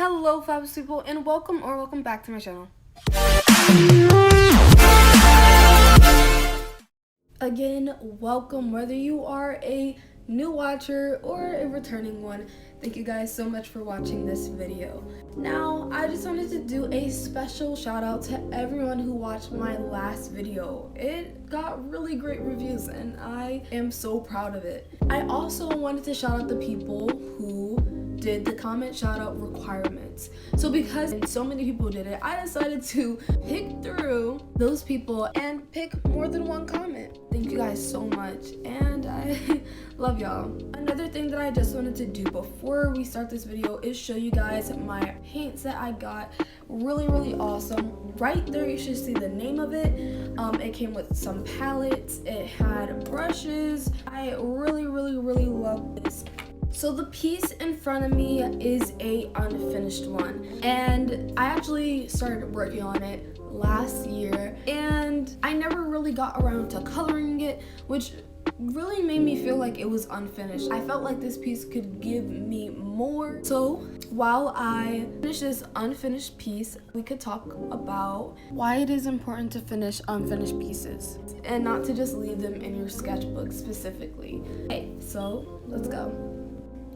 Hello fabulous people, and welcome back to my channel. Again, welcome whether you are a new watcher or a returning one. Thank you guys so much for watching this video. Now, I just wanted to do a special shout out to everyone who watched my last video. It got really great reviews and I am so proud of it. I also wanted to shout out the people who did the comment shout out requirements. So because so many people did it, I decided to pick through those people and pick more than one comment. Thank you guys so much and I love y'all. Another thing that I just wanted to do before we start this video is show you guys my paints that I got. Really awesome. Right there you should see the name of it. It came with some palettes, it had brushes. I really love this. So the piece in front of me is a unfinished one, and I actually started working on it last year and I never really got around to coloring it, which really made me feel like it was unfinished. I felt like this piece could give me more. So while I finish this unfinished piece, we could talk about why it is important to finish unfinished pieces and not to just leave them in your sketchbook specifically. Okay, so let's go.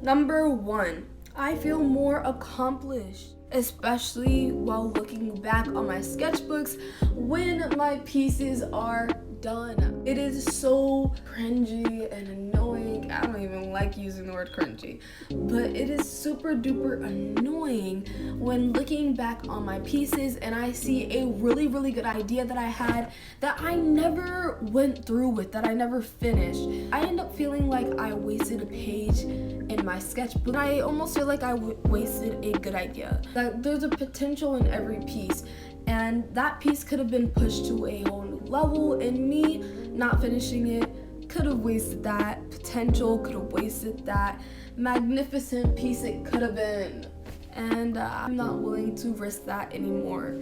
Number 1, I feel more accomplished, especially while looking back on my sketchbooks when my pieces are done. It is so cringy and annoying. I don't even like using the word cringy, but it is super duper annoying when looking back on my pieces and I see a really good idea that I had that I never went through with, that I never finished. I end up feeling like I wasted a page in my sketchbook. I almost feel like I wasted a good idea. That there's a potential in every piece, and that piece could have been pushed to a whole new level, and me not finishing it could have wasted that potential, could have wasted that magnificent piece it could have been, and I'm not willing to risk that anymore.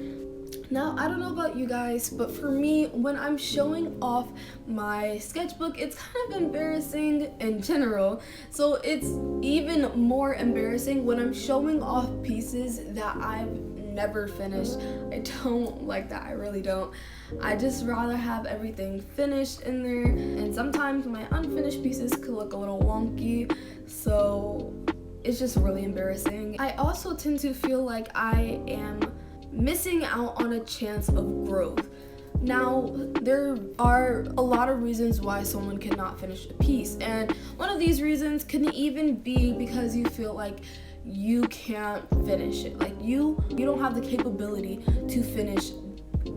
Now, I don't know about you guys, but for me, when I'm showing off my sketchbook, it's kind of embarrassing in general. So it's even more embarrassing when I'm showing off pieces that I've never finished. I don't like that. I really don't. I just rather have everything finished in there, and sometimes my unfinished pieces could look a little wonky, so it's just really embarrassing. I also tend to feel like I am missing out on a chance of growth. Now, there are a lot of reasons why someone cannot finish a piece, and one of these reasons can even be because you feel like you can't finish it. Like you don't have the capability to finish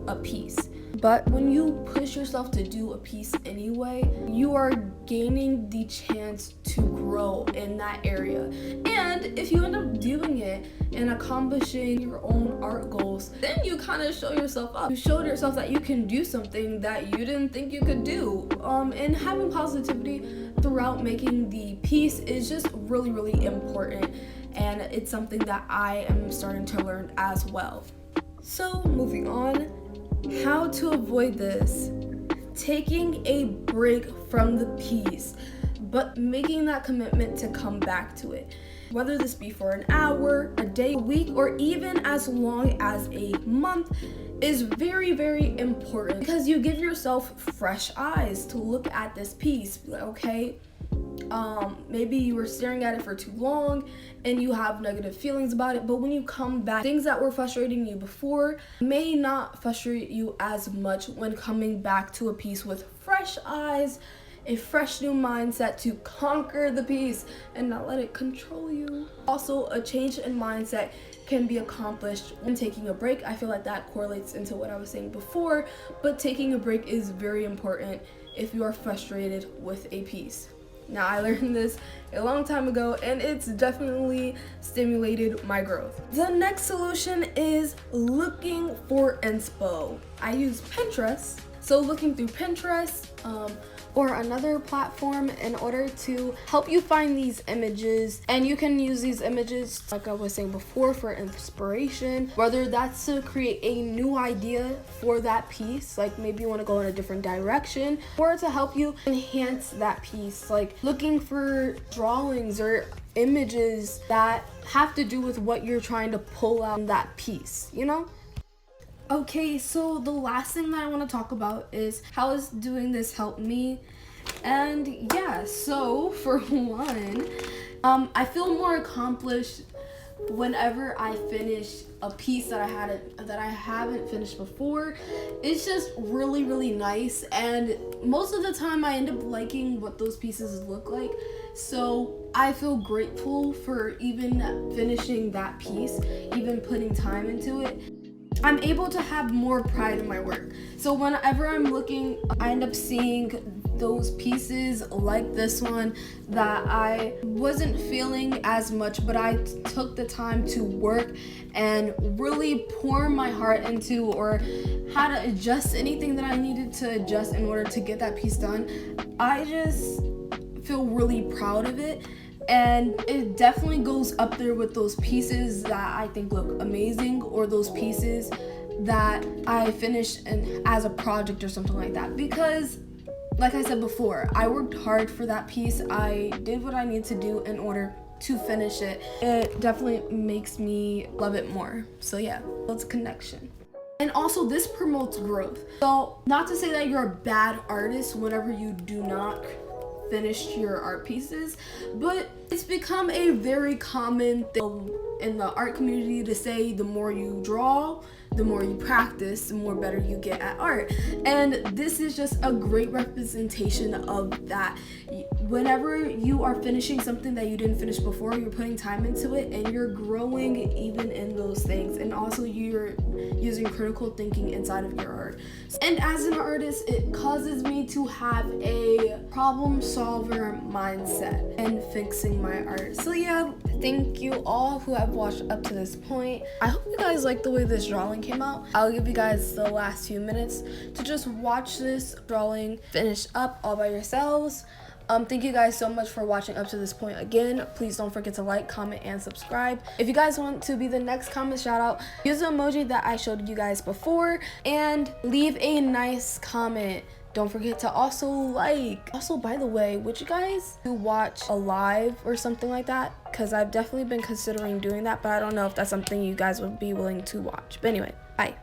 a piece. But when you push yourself to do a piece anyway, you are gaining the chance to grow in that area. And if you end up doing it and accomplishing your own art goals, then you kind of show yourself up. You showed yourself that you can do something that you didn't think you could do. And having positivity throughout making the piece is just really important. And it's something that I am starting to learn as well. So moving on, how to avoid this. Taking a break from the piece, but making that commitment to come back to it. Whether this be for an hour, a day, a week, or even as long as a month is very important, because you give yourself fresh eyes to look at this piece. Like, okay, maybe you were staring at it for too long and you have negative feelings about it, but when you come back, things that were frustrating you before may not frustrate you as much when coming back to a piece with fresh eyes, a fresh new mindset to conquer the piece and not let it control you. Also, a change in mindset can be accomplished when taking a break. I feel like that correlates into what I was saying before, but taking a break is very important if you are frustrated with a piece. Now, I learned this a long time ago and it's definitely stimulated my growth. The next solution is looking for inspo. I use Pinterest, so looking through Pinterest, or another platform in order to help you find these images. And you can use these images, like I was saying before, for inspiration, whether that's to create a new idea for that piece, like maybe you want to go in a different direction, or to help you enhance that piece, like looking for drawings or images that have to do with what you're trying to pull out in that piece, you know? Okay, so the last thing that I want to talk about is how is doing this help me? And yeah, so for one, I feel more accomplished whenever I finish a piece that I haven't finished before. It's just really nice, and most of the time I end up liking what those pieces look like. So I feel grateful for even finishing that piece, even putting time into it. I'm able to have more pride in my work. So whenever I'm looking, I end up seeing those pieces like this one that I wasn't feeling as much, but I took the time to work and really pour my heart into, or how to adjust anything that I needed to adjust in order to get that piece done. I just feel really proud of it. And it definitely goes up there with those pieces that I think look amazing, or those pieces that I finished as a project or something like that. Because like I said before, I worked hard for that piece. I did what I needed to do in order to finish it. It definitely makes me love it more. So yeah, it's a connection. And also this promotes growth. So not to say that you're a bad artist whenever you do not finish your art pieces, but it's become a very common thing in the art community to say the more you draw, the more you practice, the more better you get at art. And this is just a great representation of that. Whenever you are finishing something that you didn't finish before, you're putting time into it and you're growing even in those things. And also you're using critical thinking inside of your art. And as an artist, it causes me to have a problem solver mindset and fixing my art. So yeah, thank you all who have watched up to this point. I hope you guys like the way this drawing came out. I'll give you guys the last few minutes to just watch this drawing finish up all by yourselves. Thank you guys so much for watching up to this point. Again, please don't forget to like, comment, and subscribe. If you guys want to be the next comment shout out, use the emoji that I showed you guys before and leave a nice comment. Don't forget to also like. Also, by the way, would you guys watch a live or something like that? Because I've definitely been considering doing that, but I don't know if that's something you guys would be willing to watch. But anyway, bye.